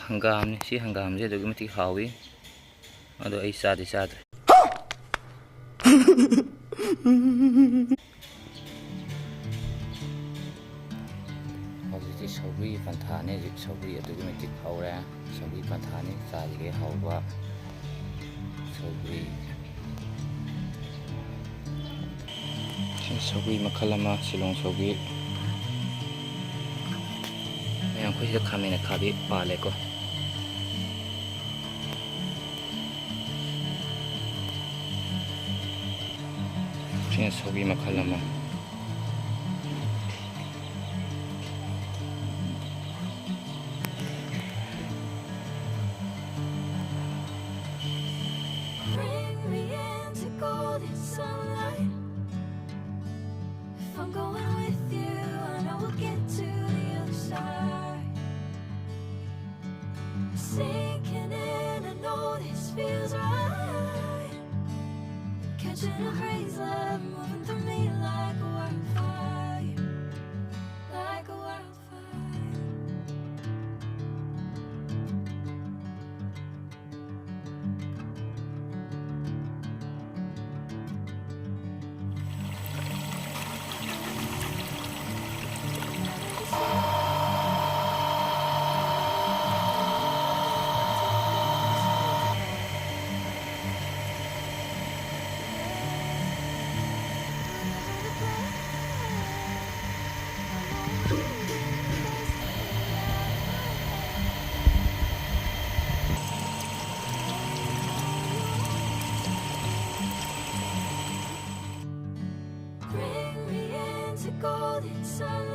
hangam ni si hangam je dogi mati hawi ado ai sadi sad hauji sauri panthane ji sauri dogi mati haura sauri panthane sadi ge hawa sauri sauri makalama silong sauri yang khusus kami nak kabi pale ko sini sauri makalama I'm going with you, I know we'll get to the other side. Sinking in, I know this feels right. Catching a breeze, love moving through me like a wildfire, like a wildfire. Golden sun.